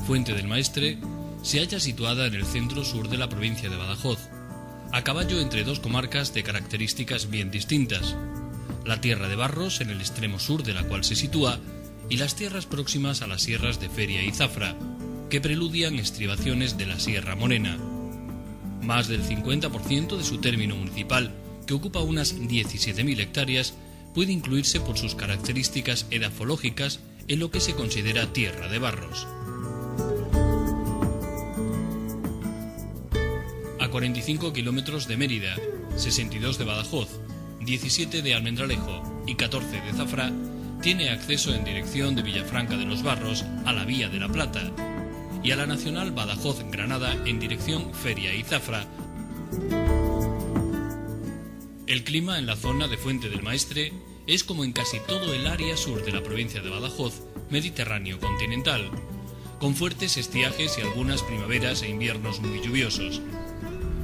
Fuente del Maestre se halla situada en el centro-sur de la provincia de Badajoz, a caballo entre dos comarcas de características bien distintas: la Tierra de Barros, en el extremo sur de la cual se sitúa, y las tierras próximas a las sierras de Feria y Zafra, que preludian estribaciones de la Sierra Morena. Más del 50% de su término municipal, que ocupa unas 17.000 hectáreas, puede incluirse por sus características edafológicas en lo que se considera Tierra de Barros. A 45 kilómetros de Mérida, 62 de Badajoz, 17 de Almendralejo y 14 de Zafra, tiene acceso en dirección de Villafranca de los Barros a la Vía de la Plata y a la Nacional Badajoz-Granada en dirección Feria y Zafra. El clima en la zona de Fuente del Maestre es, como en casi todo el área sur de la provincia de Badajoz, mediterráneo continental, con fuertes estiajes y algunas primaveras e inviernos muy lluviosos.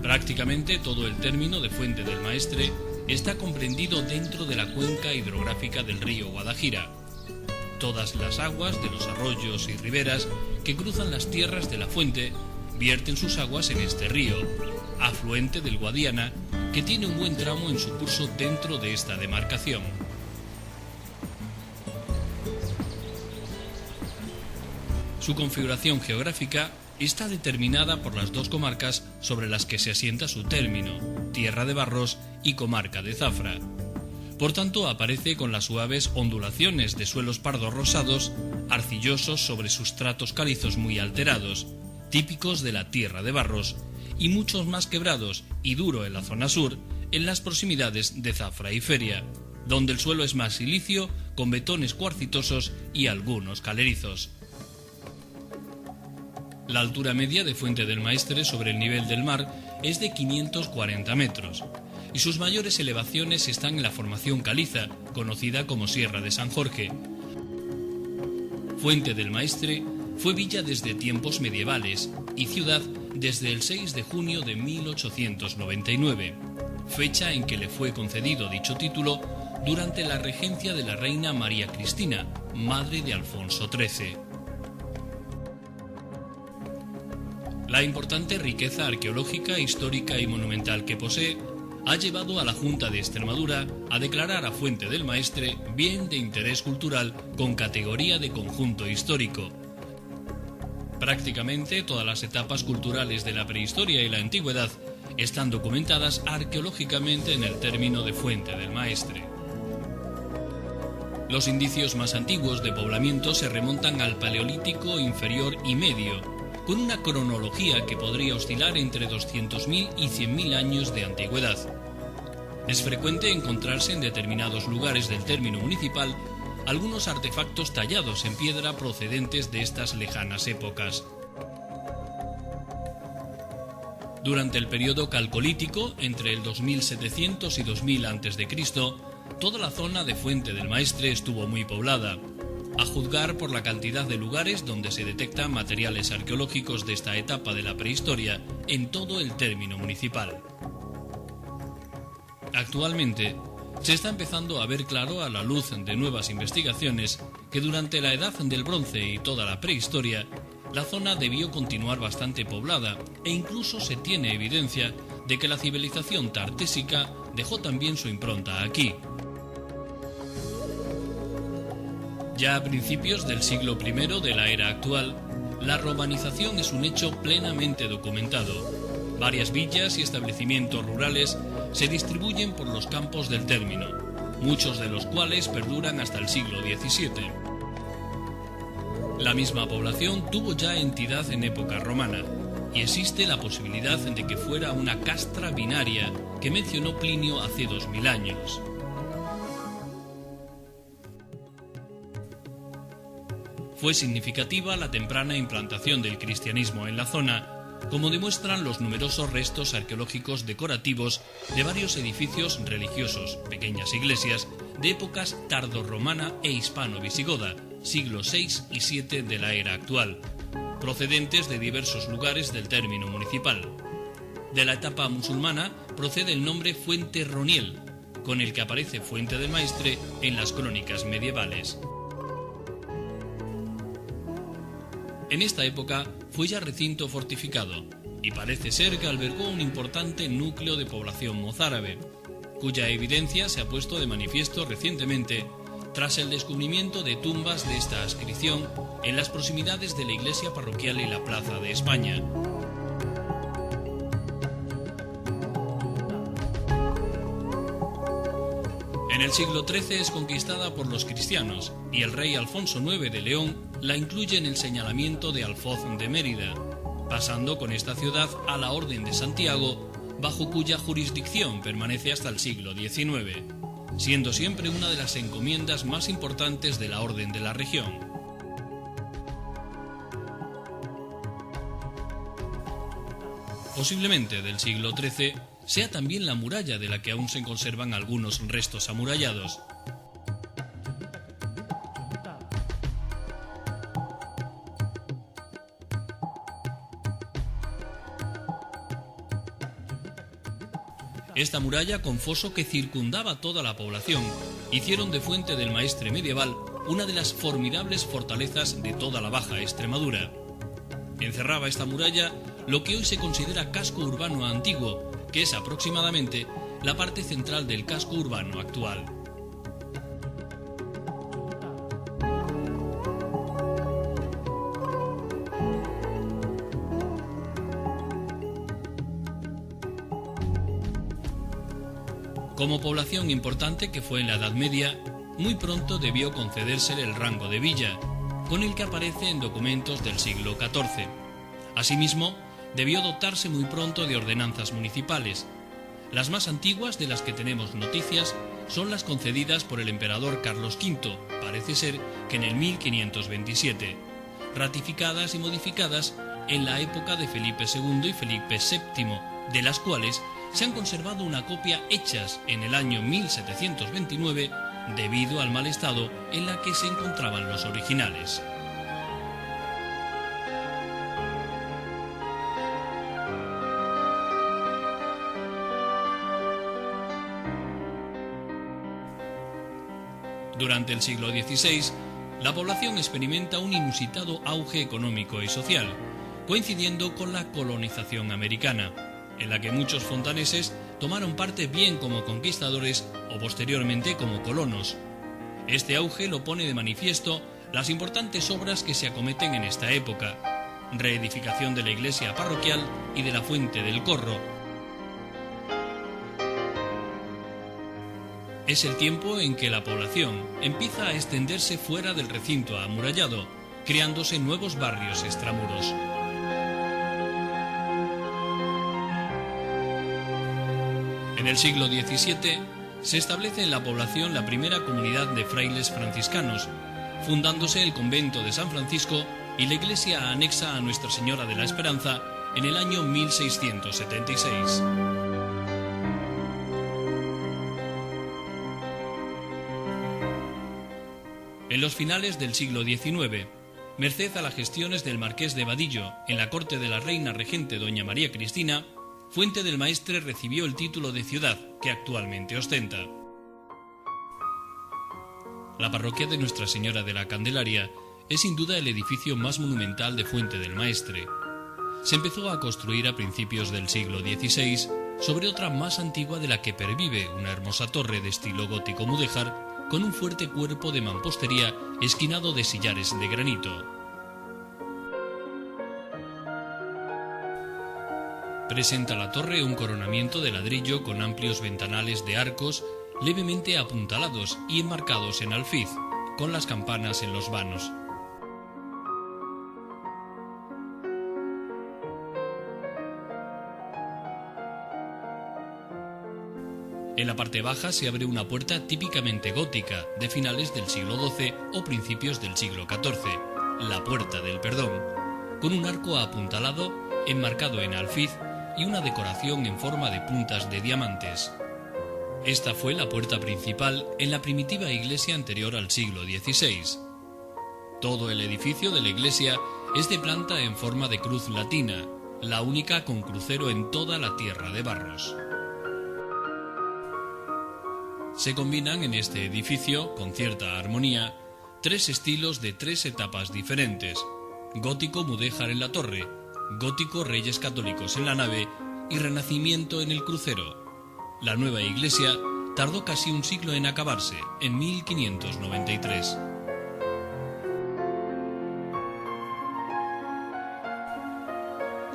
Prácticamente todo el término de Fuente del Maestre está comprendido dentro de la cuenca hidrográfica del río Guadajira. Todas las aguas de los arroyos y riberas que cruzan las tierras de la fuente vierten sus aguas en este río, afluente del Guadiana, que tiene un buen tramo en su curso dentro de esta demarcación. Su configuración geográfica está determinada por las dos comarcas sobre las que se asienta su término, Tierra de Barros y comarca de Zafra. Por tanto, aparece con las suaves ondulaciones de suelos pardo-rosados, arcillosos sobre sustratos calizos muy alterados, típicos de la Tierra de Barros, y muchos más quebrados y duro en la zona sur, en las proximidades de Zafra y Feria, donde el suelo es más silicio, con betones cuarcitosos y algunos calerizos. La altura media de Fuente del Maestre sobre el nivel del mar es de 540 metros, y sus mayores elevaciones están en la formación caliza, conocida como Sierra de San Jorge. Fuente del Maestre fue villa desde tiempos medievales y ciudad desde el 6 de junio de 1899, fecha en que le fue concedido dicho título durante la regencia de la reina María Cristina, madre de Alfonso XIII. La importante riqueza arqueológica, histórica y monumental que posee ha llevado a la Junta de Extremadura a declarar a Fuente del Maestre bien de interés cultural con categoría de conjunto histórico. Prácticamente todas las etapas culturales de la prehistoria y la antigüedad están documentadas arqueológicamente en el término de Fuente del Maestre. Los indicios más antiguos de poblamiento se remontan al Paleolítico inferior y medio, con una cronología que podría oscilar entre 200.000 y 100.000 años de antigüedad. Es frecuente encontrarse en determinados lugares del término municipal algunos artefactos tallados en piedra procedentes de estas lejanas épocas. Durante el periodo calcolítico, entre el 2700 y 2000 a.C., toda la zona de Fuente del Maestre estuvo muy poblada, a juzgar por la cantidad de lugares donde se detectan materiales arqueológicos de esta etapa de la prehistoria en todo el término municipal. Actualmente, se está empezando a ver claro, a la luz de nuevas investigaciones, que durante la Edad del Bronce y toda la prehistoria, la zona debió continuar bastante poblada, e incluso se tiene evidencia de que la civilización tartésica dejó también su impronta aquí. Ya a principios del siglo I de la era actual, la romanización es un hecho plenamente documentado. Varias villas y establecimientos rurales se distribuyen por los campos del término, muchos de los cuales perduran hasta el siglo XVII. La misma población tuvo ya entidad en época romana, y existe la posibilidad de que fuera una castra binaria que mencionó Plinio hace 2000 años. Fue significativa la temprana implantación del cristianismo en la zona, como demuestran los numerosos restos arqueológicos decorativos de varios edificios religiosos, pequeñas iglesias, de épocas tardorromana e hispano-visigoda, siglos VI y VII de la era actual, procedentes de diversos lugares del término municipal. De la etapa musulmana procede el nombre Fuente Roniel, con el que aparece Fuente del Maestre en las crónicas medievales. En esta época fue ya recinto fortificado y parece ser que albergó un importante núcleo de población mozárabe, cuya evidencia se ha puesto de manifiesto recientemente tras el descubrimiento de tumbas de esta adscripción en las proximidades de la iglesia parroquial y la Plaza de España. En el siglo XIII es conquistada por los cristianos y el rey Alfonso IX de León la incluye en el señalamiento de Alfoz de Mérida, pasando con esta ciudad a la Orden de Santiago, bajo cuya jurisdicción permanece hasta el siglo XIX, siendo siempre una de las encomiendas más importantes de la Orden de la región. Posiblemente del siglo XIII sea también la muralla de la que aún se conservan algunos restos amurallados. Esta muralla con foso que circundaba toda la población hicieron de Fuente del Maestre medieval una de las formidables fortalezas de toda la Baja Extremadura. Encerraba esta muralla lo que hoy se considera casco urbano antiguo, que es aproximadamente la parte central del casco urbano actual. Como población importante que fue en la Edad Media, muy pronto debió concedérsele el rango de villa, con el que aparece en documentos del siglo XIV. Asimismo, debió dotarse muy pronto de ordenanzas municipales. Las más antiguas de las que tenemos noticias son las concedidas por el emperador Carlos V, parece ser que en el 1527, ratificadas y modificadas en la época de Felipe II y Felipe VII, de las cuales se han conservado una copia hechas en el año 1729 debido al mal estado en la que se encontraban los originales. Durante el siglo XVI, la población experimenta un inusitado auge económico y social, coincidiendo con la colonización americana, en la que muchos fontaneses tomaron parte bien como conquistadores o posteriormente como colonos. Este auge lo pone de manifiesto las importantes obras que se acometen en esta época: reedificación de la iglesia parroquial y de la Fuente del Corro. Es el tiempo en que la población empieza a extenderse fuera del recinto amurallado, creándose nuevos barrios extramuros. En el siglo XVII se establece en la población la primera comunidad de frailes franciscanos, fundándose el convento de San Francisco y la iglesia anexa a Nuestra Señora de la Esperanza en el año 1676. En los finales del siglo XIX, merced a las gestiones del marqués de Vadillo en la corte de la reina regente doña María Cristina, Fuente del Maestre recibió el título de ciudad que actualmente ostenta. La parroquia de Nuestra Señora de la Candelaria es sin duda el edificio más monumental de Fuente del Maestre. Se empezó a construir a principios del siglo XVI sobre otra más antigua de la que pervive una hermosa torre de estilo gótico mudéjar con un fuerte cuerpo de mampostería esquinado de sillares de granito. Presenta la torre un coronamiento de ladrillo con amplios ventanales de arcos levemente apuntalados y enmarcados en alfiz, con las campanas en los vanos. En la parte baja se abre una puerta típicamente gótica de finales del siglo XII o principios del siglo XIV, la Puerta del Perdón, con un arco apuntalado enmarcado en alfiz y una decoración en forma de puntas de diamantes. Esta fue la puerta principal en la primitiva iglesia anterior al siglo XVI. Todo el edificio de la iglesia es de planta en forma de cruz latina, la única con crucero en toda la tierra de Barros. Se combinan en este edificio, con cierta armonía, tres estilos de tres etapas diferentes: gótico mudéjar en la torre, gótico Reyes Católicos en la nave y renacimiento en el crucero. La nueva iglesia tardó casi un siglo en acabarse, en 1593.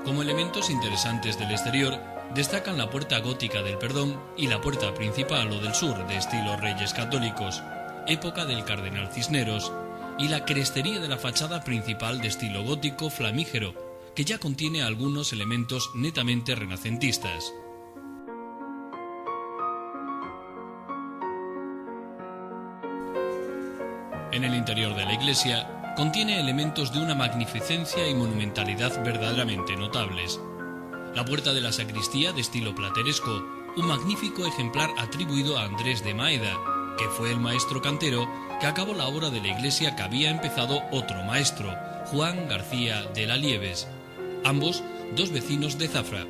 Como elementos interesantes del exterior, destacan la puerta gótica del Perdón y la puerta principal o del sur de estilo Reyes Católicos, época del Cardenal Cisneros, y la crestería de la fachada principal de estilo gótico flamígero, que ya contiene algunos elementos netamente renacentistas. En el interior de la iglesia contiene elementos de una magnificencia y monumentalidad verdaderamente notables. La puerta de la sacristía de estilo plateresco, un magnífico ejemplar atribuido a Andrés de Maeda, que fue el maestro cantero que acabó la obra de la iglesia que había empezado otro maestro, Juan García de la Lieves, ambos dos vecinos de Zafra.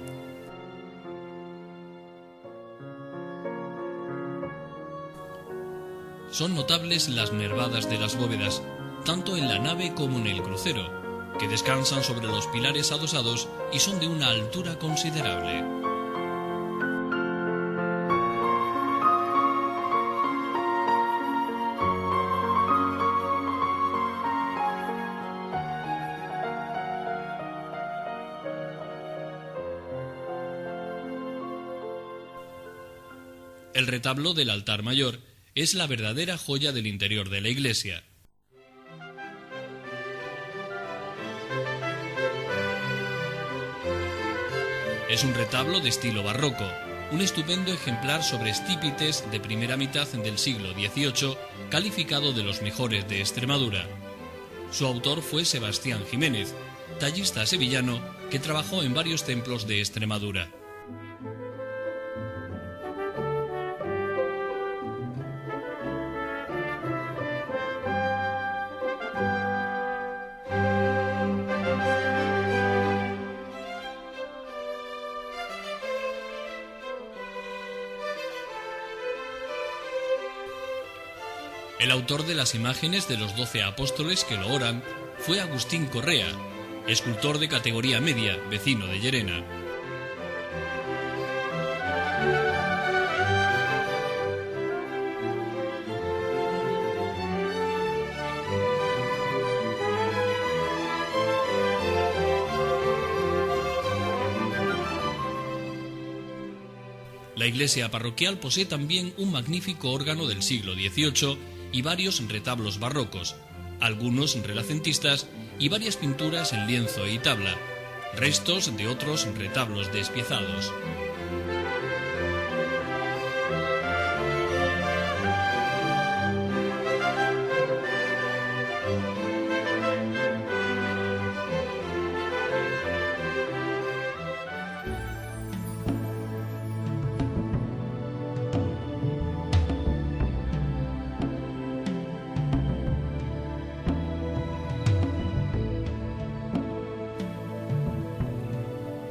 Son notables las nervadas de las bóvedas, tanto en la nave como en el crucero, que descansan sobre los pilares adosados y son de una altura considerable. El retablo del altar mayor es la verdadera joya del interior de la iglesia. Es un retablo de estilo barroco, un estupendo ejemplar sobre estípites de primera mitad del siglo XVIII, calificado de los mejores de Extremadura. Su autor fue Sebastián Jiménez, tallista sevillano que trabajó en varios templos de Extremadura. El autor de las imágenes de los 12 apóstoles que lo oran fue Agustín Correa, escultor de categoría media, vecino de Llerena. La iglesia parroquial posee también un magnífico órgano del siglo XVIII y varios retablos barrocos, algunos renacentistas y varias pinturas en lienzo y tabla, restos de otros retablos despiezados.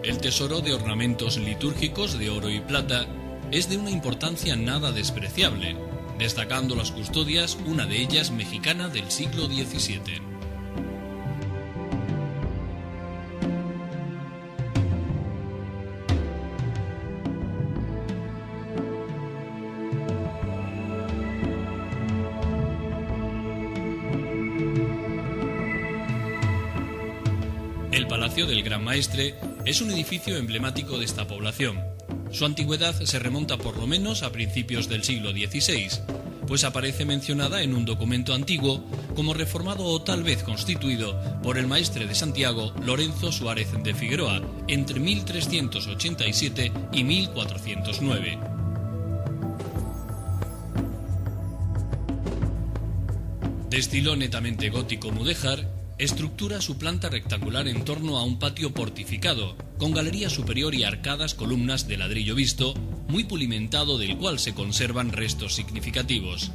El tesoro de ornamentos litúrgicos de oro y plata es de una importancia nada despreciable, destacando las custodias, una de ellas mexicana del siglo XVII. El Palacio del Gran Maestre es un edificio emblemático de esta población. Su antigüedad se remonta por lo menos a principios del siglo XVI, pues aparece mencionada en un documento antiguo como reformado o tal vez constituido por el maestre de Santiago Lorenzo Suárez de Figueroa entre 1387 y 1409. De estilo netamente gótico mudéjar, estructura su planta rectangular en torno a un patio portificado, con galería superior y arcadas columnas de ladrillo visto, muy pulimentado del cual se conservan restos significativos.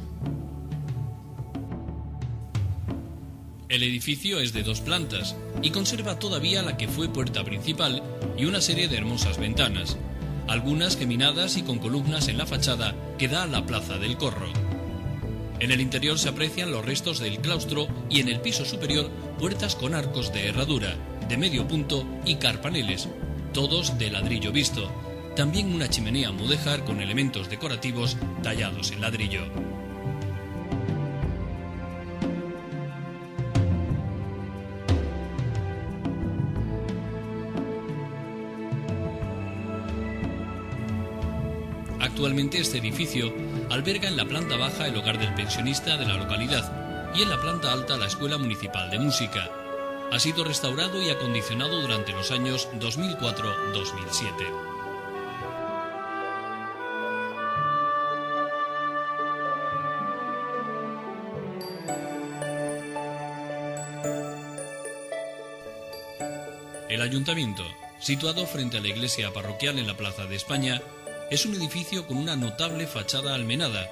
El edificio es de 2 plantas y conserva todavía la que fue puerta principal y una serie de hermosas ventanas, algunas geminadas y con columnas en la fachada que da a la Plaza del Corro. En el interior se aprecian los restos del claustro y en el piso superior puertas con arcos de herradura, de medio punto y carpaneles, todos de ladrillo visto. También una chimenea mudéjar con elementos decorativos tallados en ladrillo. Actualmente este edificio alberga en la planta baja el hogar del pensionista de la localidad y en la planta alta la Escuela Municipal de Música. Ha sido restaurado y acondicionado durante los años 2004-2007. El ayuntamiento, situado frente a la iglesia parroquial en la Plaza de España, es un edificio con una notable fachada almenada.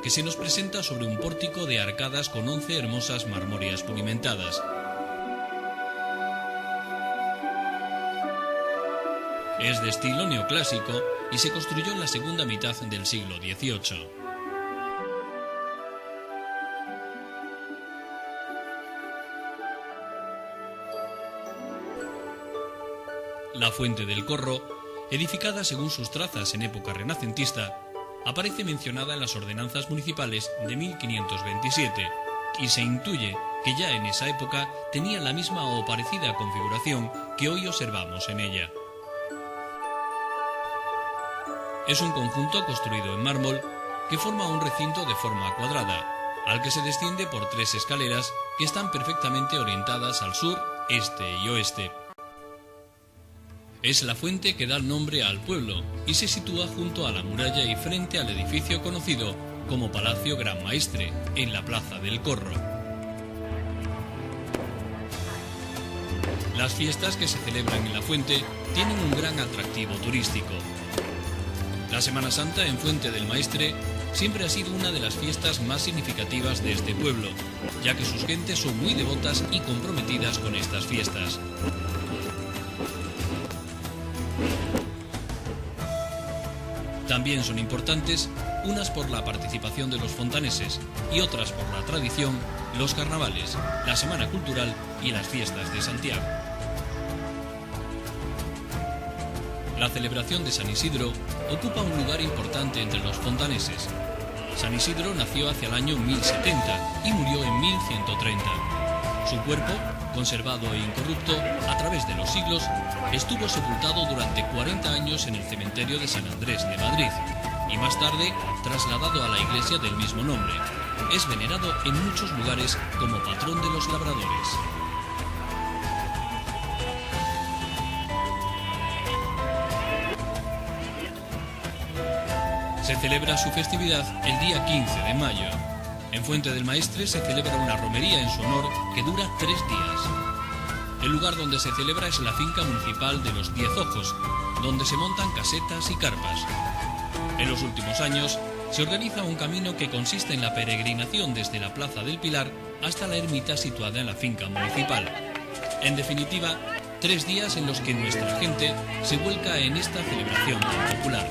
Que se nos presenta sobre un pórtico de arcadas con 11 hermosas marmóreas pavimentadas. Es de estilo neoclásico y se construyó en la segunda mitad del siglo XVIII. La Fuente del Corro, edificada según sus trazas en época renacentista, aparece mencionada en las ordenanzas municipales de 1527 y se intuye que ya en esa época tenía la misma o parecida configuración que hoy observamos en ella. Es un conjunto construido en mármol que forma un recinto de forma cuadrada, al que se desciende por 3 escaleras que están perfectamente orientadas al sur, este y oeste. Es la fuente que da el nombre al pueblo y se sitúa junto a la muralla y frente al edificio conocido como Palacio Gran Maestre, en la Plaza del Corro. Las fiestas que se celebran en la fuente tienen un gran atractivo turístico. La Semana Santa en Fuente del Maestre siempre ha sido una de las fiestas más significativas de este pueblo, ya que sus gentes son muy devotas y comprometidas con estas fiestas. También son importantes, unas por la participación de los fontaneses y otras por la tradición, los carnavales, la Semana Cultural y las fiestas de Santiago. La celebración de San Isidro ocupa un lugar importante entre los fontaneses. San Isidro nació hacia el año 1070 y murió en 1130. Su cuerpo, conservado e incorrupto a través de los siglos, estuvo sepultado durante 40 años en el cementerio de San Andrés de Madrid y más tarde trasladado a la iglesia del mismo nombre. Es venerado en muchos lugares como patrón de los labradores. Se celebra su festividad el día 15 de mayo. En Fuente del Maestre se celebra una romería en su honor que dura 3 días. El lugar donde se celebra es la finca municipal de los 10 Ojos, donde se montan casetas y carpas. En los últimos años se organiza un camino que consiste en la peregrinación desde la Plaza del Pilar hasta la ermita situada en la finca municipal. En definitiva, 3 días en los que nuestra gente se vuelca en esta celebración tan popular.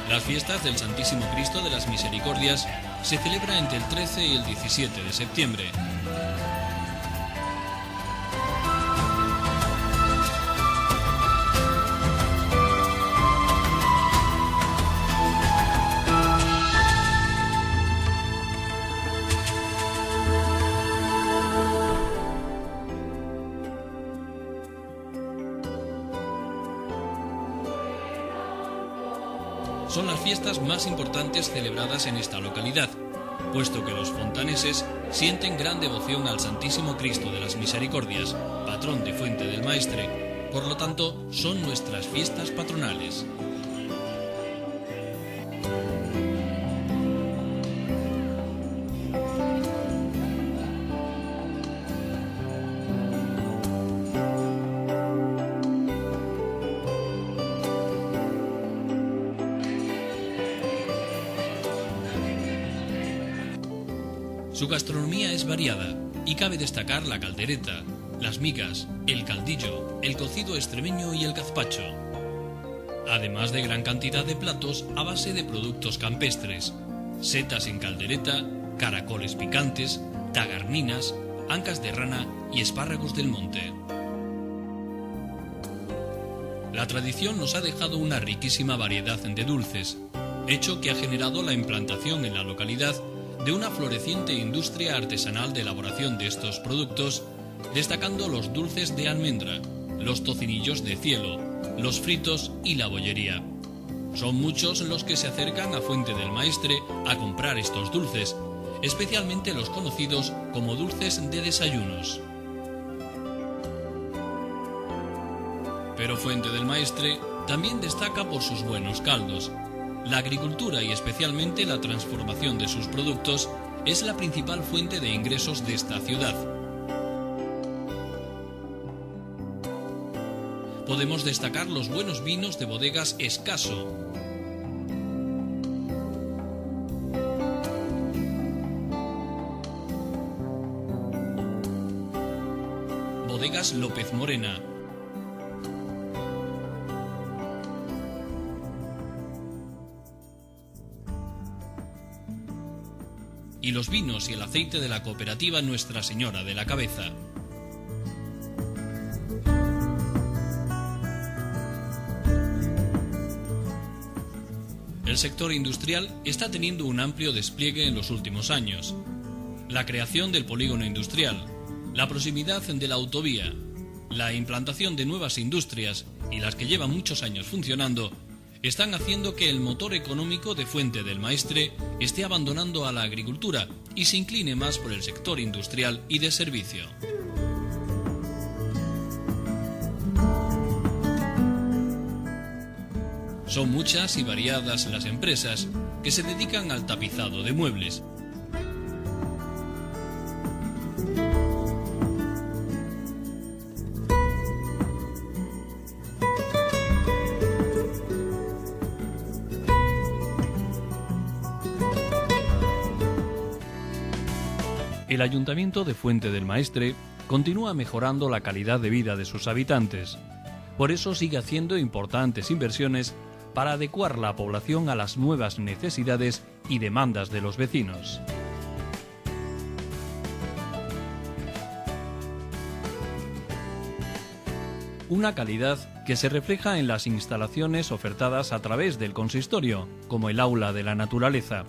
Las fiestas del Santísimo Cristo de las Misericordias se celebran entre el 13 y el 17 de septiembre. son las fiestas más importantes celebradas en esta localidad, puesto que los fontaneses sienten gran devoción al Santísimo Cristo de las Misericordias, patrón de Fuente del Maestre. Por lo tanto, son nuestras fiestas patronales. Su gastronomía es variada y cabe destacar la caldereta, las migas, el caldillo, el cocido extremeño y el gazpacho. Además de gran cantidad de platos a base de productos campestres, setas en caldereta, caracoles picantes, tagarninas, ancas de rana y espárragos del monte. La tradición nos ha dejado una riquísima variedad de dulces, hecho que ha generado la implantación en la localidad de una floreciente industria artesanal de elaboración de estos productos, destacando los dulces de almendra, los tocinillos de cielo, los fritos y la bollería. Son muchos los que se acercan a Fuente del Maestre a comprar estos dulces, especialmente los conocidos como dulces de desayunos. Pero Fuente del Maestre también destaca por sus buenos caldos. La agricultura y especialmente la transformación de sus productos es la principal fuente de ingresos de esta ciudad. Podemos destacar los buenos vinos de bodegas Escaso, bodegas López Morena, y los vinos y el aceite de la cooperativa Nuestra Señora de la Cabeza. El sector industrial está teniendo un amplio despliegue en los últimos años. La creación del polígono industrial, la proximidad de la autovía, la implantación de nuevas industrias y las que llevan muchos años funcionando están haciendo que el motor económico de Fuente del Maestre esté abandonando a la agricultura y se incline más por el sector industrial y de servicio. Son muchas y variadas las empresas que se dedican al tapizado de muebles. El Ayuntamiento de Fuente del Maestre continúa mejorando la calidad de vida de sus habitantes. Por eso sigue haciendo importantes inversiones para adecuar la población a las nuevas necesidades y demandas de los vecinos. Una calidad que se refleja en las instalaciones ofertadas a través del consistorio, como el Aula de la Naturaleza,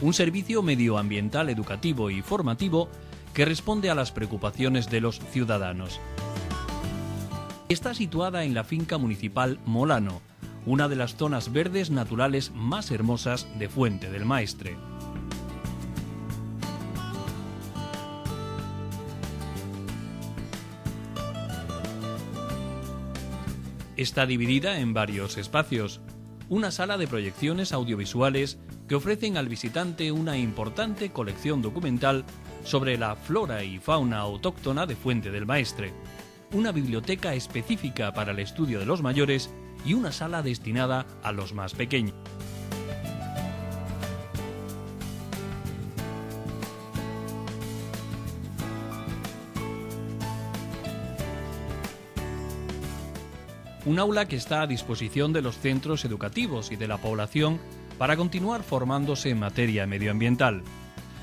un servicio medioambiental educativo y formativo que responde a las preocupaciones de los ciudadanos. Está situada en la finca municipal Molano, una de las zonas verdes naturales más hermosas de Fuente del Maestre. Está dividida en varios espacios, una sala de proyecciones audiovisuales que ofrecen al visitante una importante colección documental sobre la flora y fauna autóctona de Fuente del Maestre, una biblioteca específica para el estudio de los mayores y una sala destinada a los más pequeños. Un aula que está a disposición de los centros educativos y de la población para continuar formándose en materia medioambiental.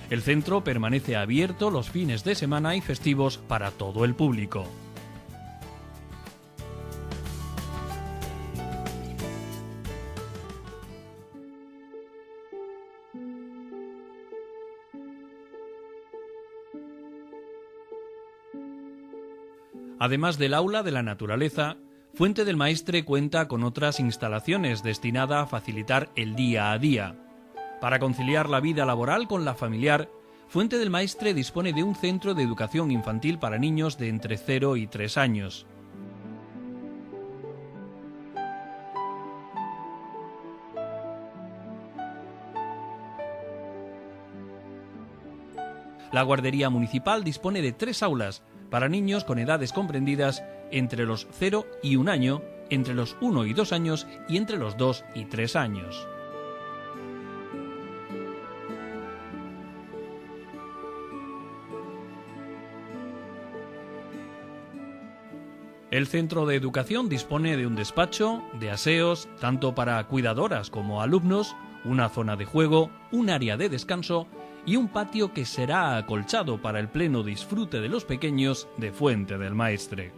El centro permanece abierto los fines de semana y festivos para todo el público. Además del Aula de la Naturaleza, Fuente del Maestre cuenta con otras instalaciones destinadas a facilitar el día a día. Para conciliar la vida laboral con la familiar, Fuente del Maestre dispone de un centro de educación infantil para niños de entre 0 y 3 años. La guardería municipal dispone de 3 aulas para niños con edades comprendidas entre los 0 y 1 año, entre los 1 y 2 años y entre los 2 y 3 años. El centro de educación dispone de un despacho, de aseos, tanto para cuidadoras como alumnos, una zona de juego, un área de descanso y un patio que será acolchado para el pleno disfrute de los pequeños de Fuente del Maestre.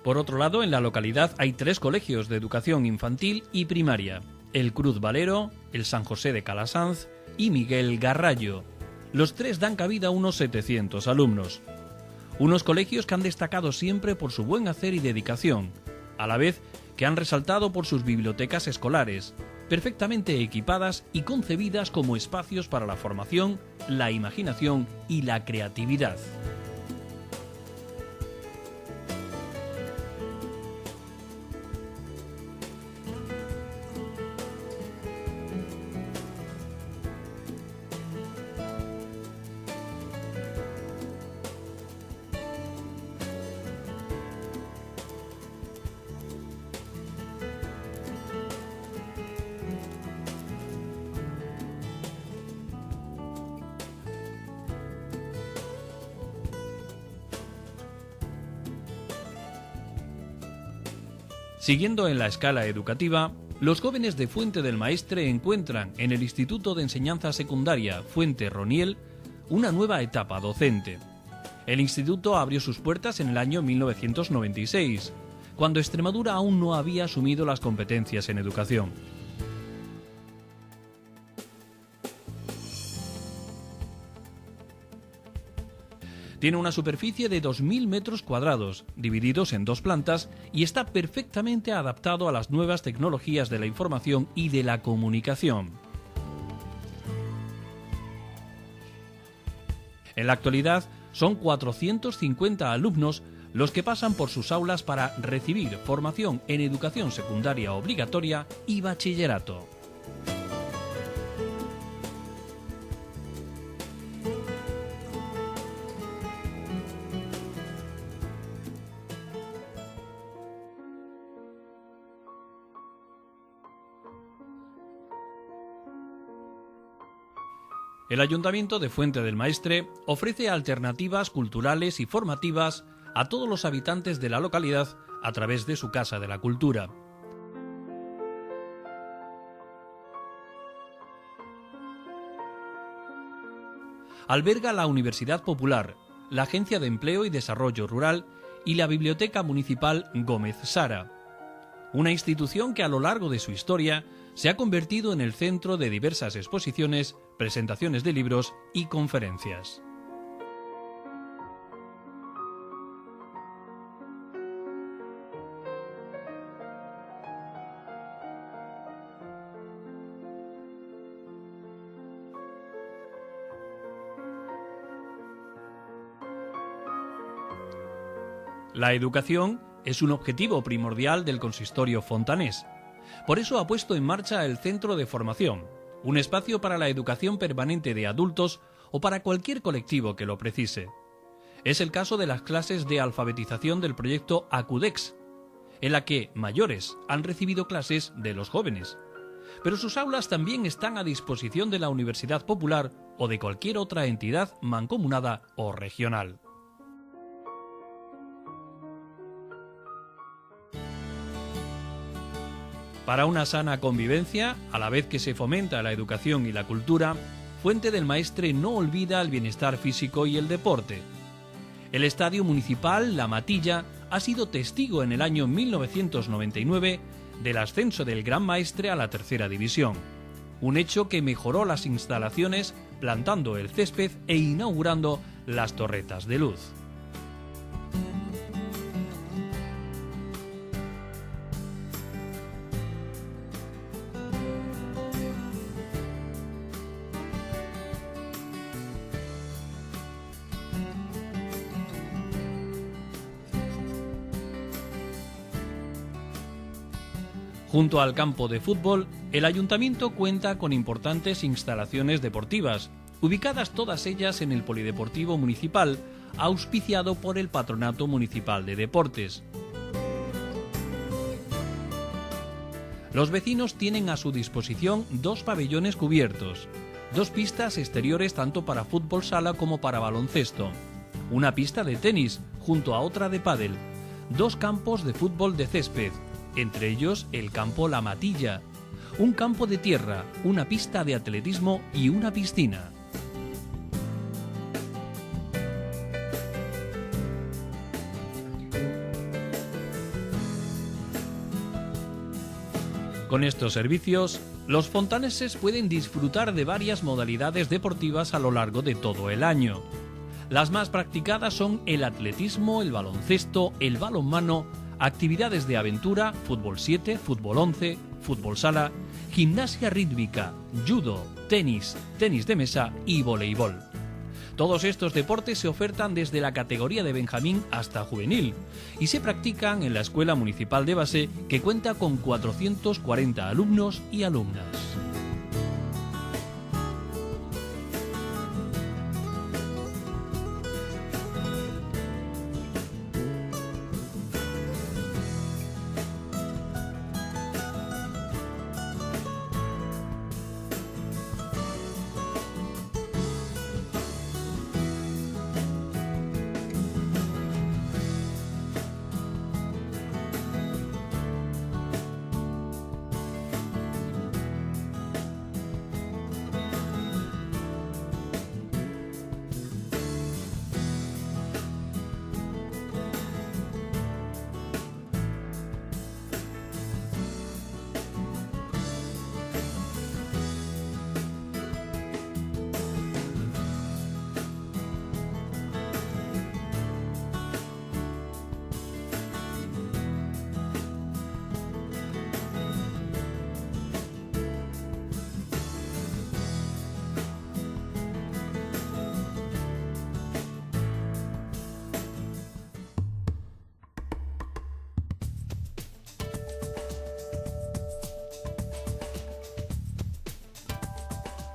Por otro lado, en la localidad hay 3 colegios de educación infantil y primaria: el Cruz Valero, el San José de Calasanz y Miguel Garrallo. Los 3 dan cabida a unos 700 alumnos. Unos colegios que han destacado siempre por su buen hacer y dedicación, a la vez que han resaltado por sus bibliotecas escolares, perfectamente equipadas y concebidas como espacios para la formación, la imaginación y la creatividad. Siguiendo en la escala educativa, los jóvenes de Fuente del Maestre encuentran en el Instituto de Enseñanza Secundaria Fuente Roniel una nueva etapa docente. El instituto abrió sus puertas en el año 1996, cuando Extremadura aún no había asumido las competencias en educación. Tiene una superficie de 2.000 metros cuadrados, divididos en 2 plantas, y está perfectamente adaptado a las nuevas tecnologías de la información y de la comunicación. En la actualidad, son 450 alumnos los que pasan por sus aulas para recibir formación en educación secundaria obligatoria y bachillerato. El Ayuntamiento de Fuente del Maestre ofrece alternativas culturales y formativas a todos los habitantes de la localidad a través de su Casa de la Cultura. Alberga la Universidad Popular, la Agencia de Empleo y Desarrollo Rural y la Biblioteca Municipal Gómez Sara, una institución que a lo largo de su historia se ha convertido en el centro de diversas exposiciones, presentaciones de libros y conferencias. La educación es un objetivo primordial del consistorio fontanés. Por eso ha puesto en marcha el Centro de Formación, un espacio para la educación permanente de adultos o para cualquier colectivo que lo precise. Es el caso de las clases de alfabetización del proyecto Acudex, en la que mayores han recibido clases de los jóvenes. Pero sus aulas también están a disposición de la Universidad Popular o de cualquier otra entidad mancomunada o regional. Para una sana convivencia, a la vez que se fomenta la educación y la cultura, Fuente del Maestre no olvida el bienestar físico y el deporte. El estadio municipal La Matilla ha sido testigo en el año 1999 del ascenso del Gran Maestre a la tercera división, un hecho que mejoró las instalaciones plantando el césped e inaugurando las torretas de luz. Junto al campo de fútbol, el ayuntamiento cuenta con importantes instalaciones deportivas, ubicadas todas ellas en el Polideportivo Municipal, auspiciado por el Patronato Municipal de Deportes. Los vecinos tienen a su disposición 2 pabellones cubiertos, 2 pistas exteriores tanto para fútbol sala como para baloncesto, una pista de tenis junto a otra de pádel, 2 campos de fútbol de césped, entre ellos el campo La Matilla, un campo de tierra, una pista de atletismo y una piscina. Con estos servicios, los fontaneses pueden disfrutar de varias modalidades deportivas a lo largo de todo el año. Las más practicadas son el atletismo, el baloncesto, el balonmano, actividades de aventura, fútbol 7, fútbol 11, fútbol sala, gimnasia rítmica, judo, tenis, tenis de mesa y voleibol. Todos estos deportes se ofertan desde la categoría de Benjamín hasta juvenil y se practican en la Escuela Municipal de Base, que cuenta con 440 alumnos y alumnas.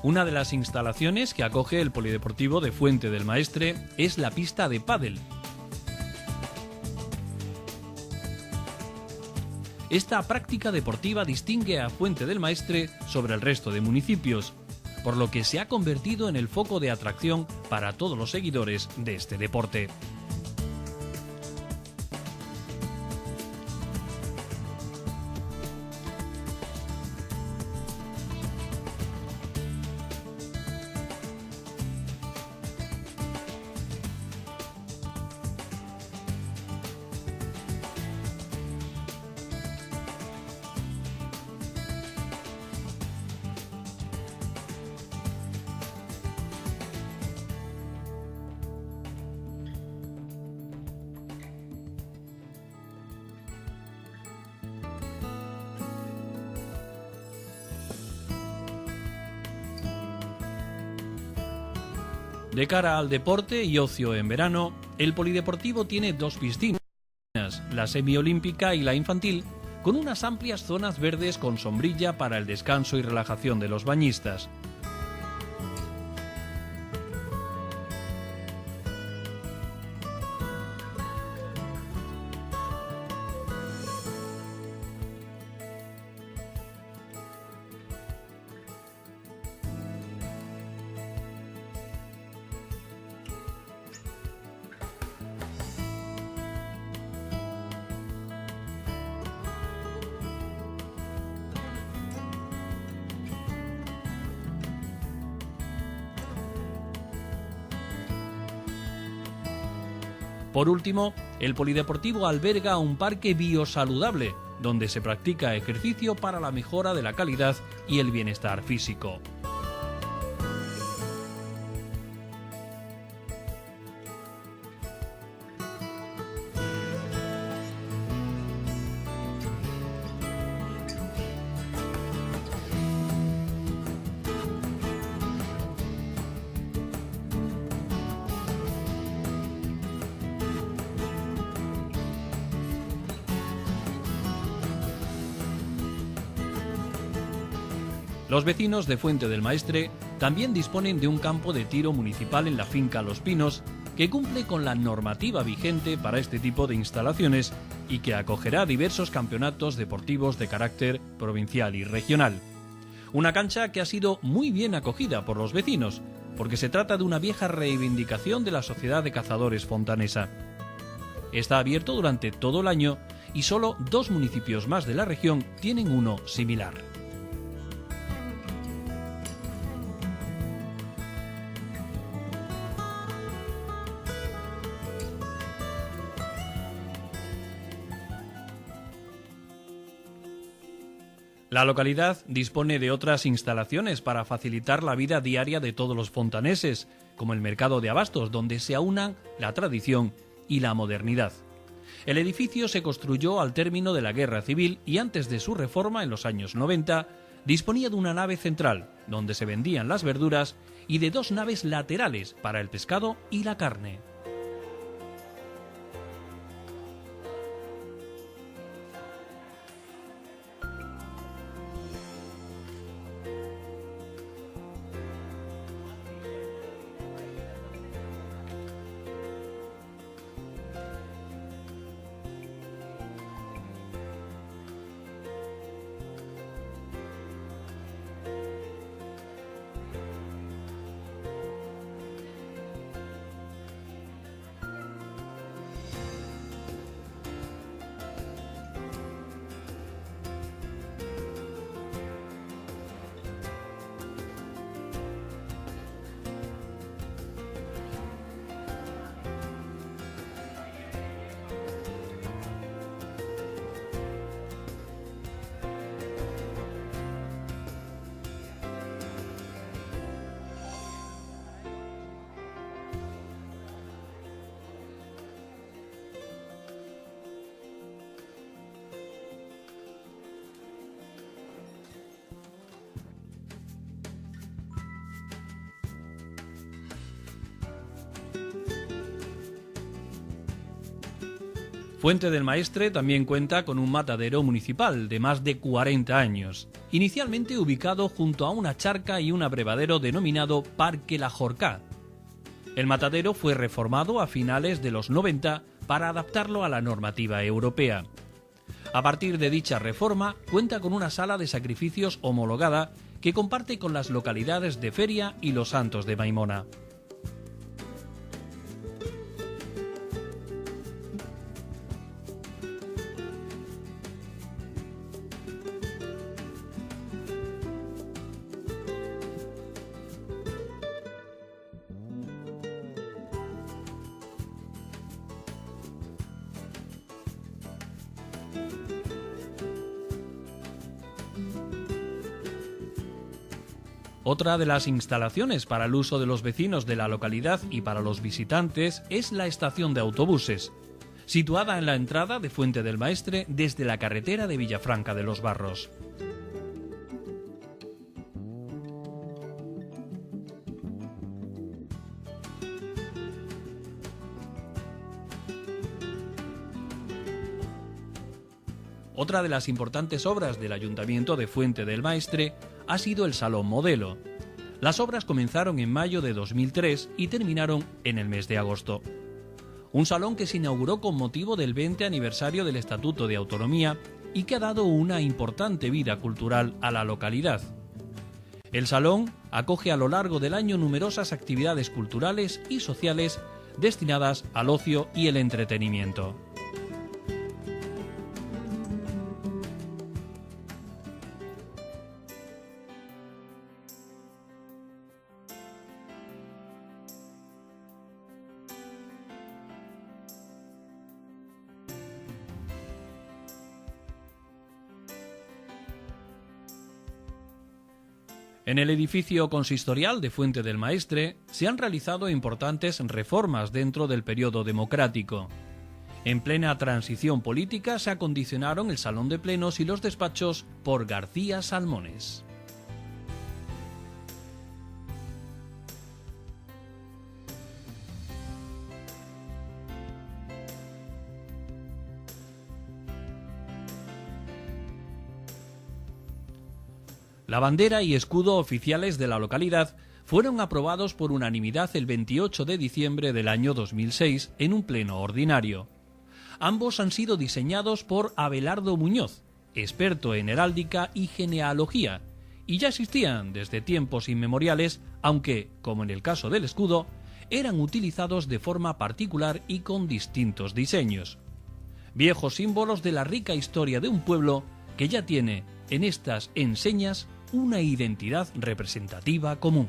Una de las instalaciones que acoge el Polideportivo de Fuente del Maestre es la pista de pádel. Esta práctica deportiva distingue a Fuente del Maestre sobre el resto de municipios, por lo que se ha convertido en el foco de atracción para todos los seguidores de este deporte. De cara al deporte y ocio en verano, el Polideportivo tiene 2 piscinas, la semiolímpica y la infantil, con unas amplias zonas verdes con sombrilla para el descanso y relajación de los bañistas. Por último, el polideportivo alberga un parque biosaludable, donde se practica ejercicio para la mejora de la calidad y el bienestar físico. Los vecinos de Fuente del Maestre también disponen de un campo de tiro municipal en la finca Los Pinos, que cumple con la normativa vigente para este tipo de instalaciones y que acogerá diversos campeonatos deportivos de carácter provincial y regional. Una cancha que ha sido muy bien acogida por los vecinos, porque se trata de una vieja reivindicación de la Sociedad de Cazadores Fontanesa. Está abierto durante todo el año y solo 2 municipios más de la región tienen uno similar. La localidad dispone de otras instalaciones para facilitar la vida diaria de todos los fontaneses, como el mercado de abastos, donde se aunan la tradición y la modernidad. El edificio se construyó al término de la Guerra Civil y antes de su reforma en los años 90 disponía de una nave central, donde se vendían las verduras, y de 2 naves laterales para el pescado y la carne. Fuente del Maestre también cuenta con un matadero municipal de más de 40 años, inicialmente ubicado junto a una charca y un abrevadero denominado Parque La Jorcá. El matadero fue reformado a finales de los 90 para adaptarlo a la normativa europea. A partir de dicha reforma, cuenta con una sala de sacrificios homologada que comparte con las localidades de Feria y Los Santos de Maimona. Otra de las instalaciones para el uso de los vecinos de la localidad y para los visitantes es la estación de autobuses, situada en la entrada de Fuente del Maestre desde la carretera de Villafranca de los Barros. Otra de las importantes obras del Ayuntamiento de Fuente del Maestre ha sido el Salón Modelo. Las obras comenzaron en mayo de 2003 y terminaron en el mes de agosto. Un salón que se inauguró con motivo del 20 aniversario del Estatuto de Autonomía y que ha dado una importante vida cultural a la localidad. El salón acoge a lo largo del año numerosas actividades culturales y sociales destinadas al ocio y el entretenimiento. En el edificio consistorial de Fuente del Maestre se han realizado importantes reformas dentro del periodo democrático. En plena transición política se acondicionaron el salón de plenos y los despachos por García Salmones. La bandera y escudo oficiales de la localidad fueron aprobados por unanimidad el 28 de diciembre del año 2006 en un pleno ordinario. Ambos han sido diseñados por Abelardo Muñoz, experto en heráldica y genealogía, y ya existían desde tiempos inmemoriales, aunque, como en el caso del escudo, eran utilizados de forma particular y con distintos diseños. Viejos símbolos de la rica historia de un pueblo que ya tiene en estas enseñas una identidad representativa común.